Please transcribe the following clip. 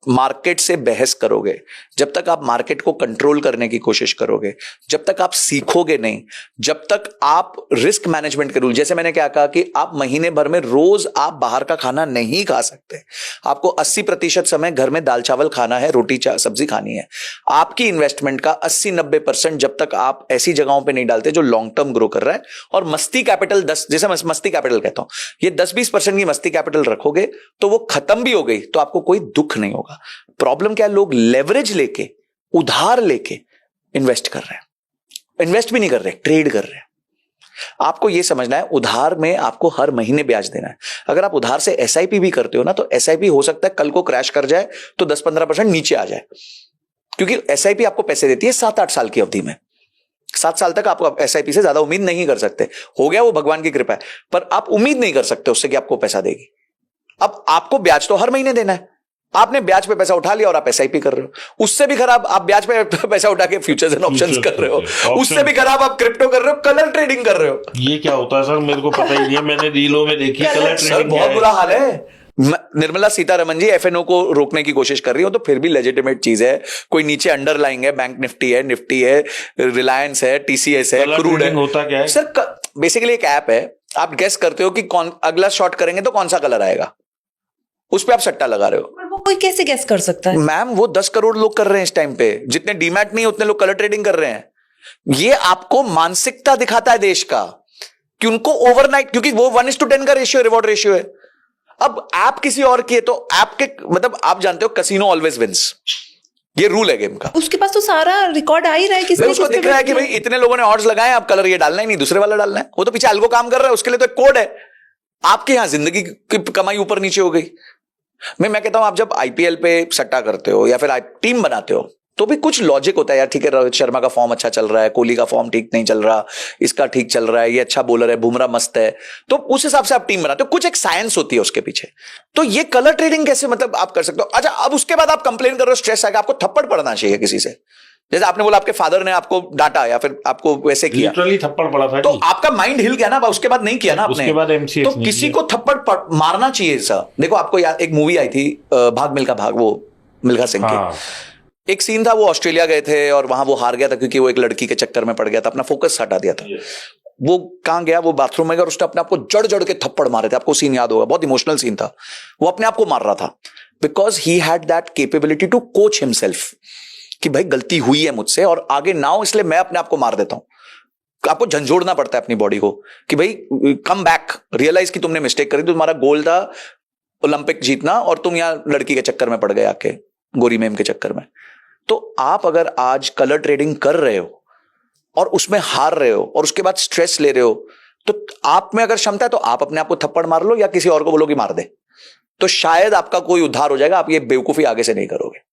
Market से बहस करोगे, जब तक आप मार्केट को कंट्रोल करने की कोशिश करोगे, जब तक आप सीखोगे नहीं, जब तक आप रिस्क मैनेजमेंट के रूल, जैसे मैंने क्या कहा कि आप महीने भर में रोज आप बाहर का खाना नहीं खा सकते, आपको 80% समय घर में दाल चावल खाना है, रोटी सब्जी खानी है। आपकी इन्वेस्टमेंट का 80-90% जब तक आप ऐसी जगहों पर नहीं डालते जो लॉन्ग टर्म ग्रो कर रहा है, और मस्ती कैपिटल 10, जैसे मस्ती कैपिटल कहता हूं, ये 10-20% की मस्ती कैपिटल रखोगे तो वो खत्म भी हो गई तो आपको कोई दुख नहीं होगा। प्रॉब्लम क्या है, लोग लेवरेज लेके, उधार लेके इन्वेस्ट कर रहे हैं, इन्वेस्ट भी नहीं कर रहे, ट्रेड कर रहे हैं। आपको यह समझना है, उधार में आपको हर महीने ब्याज देना है। अगर आप उधार से एसआईपी भी करते हो ना, तो एसआईपी हो सकता है कल को क्रैश कर जाए तो 10-15% नीचे आ जाए, क्योंकि एसआईपी आपको पैसे देती है 7-8 साल की अवधि में। 7 साल तक आप एसआईपी से ज्यादा उम्मीद नहीं कर सकते। हो गया वो भगवान की कृपा है, पर आप उम्मीद नहीं कर सकते उससे कि आपको पैसा देगी। अब आपको ब्याज तो हर महीने देना है, आपने ब्याज पे पैसा उठा लिया और आप एसआईपी कर रहे हो। उससे भी खराब आप ब्याज पे पैसा उठा के फ्यूचर्स एंड ऑप्शंस कर रहे हो। उससे भी खराब आप क्रिप्टो कर रहे हो, कलर ट्रेडिंग कर रहे हो। ये क्या होता है सर, मेरे को पता ही नहीं है, मैंने रीलों में देखी कलर ट्रेडिंग। बहुत बुरा हाल है। निर्मला सीतारमण जी एफएनओ को रोकने की कोशिश कर रही हो, तो फिर भी लेजिटिमेट चीज है। कोई नीचे अंडरलाइंग है, बैंक निफ्टी है, रिलायंस है, टीसीएस है, क्रूड है। होता क्या है सर, बेसिकली एक ऐप है, आप गेस करते हो कि कौन अगला शॉट करेंगे तो कौन सा कलर आएगा, उस पर आप सट्टा लगा रहे हो। वो कोई कैसे गेस कर सकता है? मैम, वो 10 करोड़ लोग कर रहे हैं इस टाइम पे, जितने डीमैट नहीं उतने लोग कलर ट्रेडिंग कर रहे हैं। ये आपको मानसिकता दिखाता है देश का, कि उनको ओवरनाइट, क्योंकि वो 1:10 का रेशियो, रिवॉर्ड रेशियो है। अब ऐप किसी और की है तो ऐप के, मतलब आप जानते हो कसिनो ऑलवेज विंस, ये रूल है गेम का। उसके पास तो सारा रिकॉर्ड आ ही रहा है, किसने उसको दिख रहा है कि भाई इतने लोगों ने ऑड्स लगाए, अब कलर ये डालना ही नहीं, दूसरे वाला डालना है। वो तो पीछे अलगो काम कर रहा है, उसके लिए तो एक कोड है। आपके यहां जिंदगी की कमाई ऊपर नीचे हो गई। मैं कहता हूं, आप जब आईपीएल पे सट्टा करते हो या फिर टीम बनाते हो, तो भी कुछ लॉजिक होता है यार। ठीक है, रोहित शर्मा का फॉर्म अच्छा चल रहा है, कोहली का फॉर्म ठीक नहीं चल रहा, इसका ठीक चल रहा है, ये अच्छा बॉलर है, बुमराह मस्त है, तो उस हिसाब से आप टीम बनाते हो। कुछ एक साइंस होती है उसके पीछे। तो ये कलर ट्रेडिंग कैसे, मतलब आप कर सकते हो? अच्छा, अब उसके बाद आप कंप्लेन कर रहे हो, स्ट्रेस आएगा, आपको थप्पड़ पड़ना चाहिए किसी से। जैसे आपने बोला आपके फादर ने आपको डांटा या फिर आपको वैसे किया, लिटरली थप्पड़ पड़ा था, तो आपका माइंड हिल गया ना, उसके बाद नहीं किया ना आपने। उसके बाद MCX तो किसी को थप्पड़ मारना चाहिए सर। देखो, आपको याद एक मूवी आई थी भाग मिल्खा भाग, वो मिल्खा सिंह की। एक सीन था, वो ऑस्ट्रेलिया गए थे और वहां वो हार गया था क्योंकि वो एक लड़की के चक्कर में पड़ गया था, अपना फोकस हटा दिया था। वो कहां गया, वो बाथरूम में गया और उसने अपने आप को जड़ जड़ के थप्पड़ मारे थे। आपको सीन याद होगा, बहुत इमोशनल सीन था। वो अपने आप को मार रहा था because he had that capability to coach himself, कि भाई गलती हुई है मुझसे और आगे ना हो, इसलिए मैं अपने आप को मार देता हूं। आपको झंझोड़ना पड़ता है अपनी बॉडी को कि भाई कम बैक, रियलाइज कि तुमने मिस्टेक करी, तुम्हारा गोल था ओलंपिक जीतना और तुम यहां लड़की के चक्कर में पड़ गए, आके गोरी मेम के चक्कर में। तो आप अगर आज कलर ट्रेडिंग कर रहे हो और उसमें हार रहे हो और उसके बाद स्ट्रेस ले रहे हो, तो आप में अगर क्षमता है तो आप अपने आप को थप्पड़ मार लो या किसी और को बोलो कि मार दे, तो शायद आपका कोई उद्धार हो जाएगा। आप ये बेवकूफी आगे से नहीं करोगे।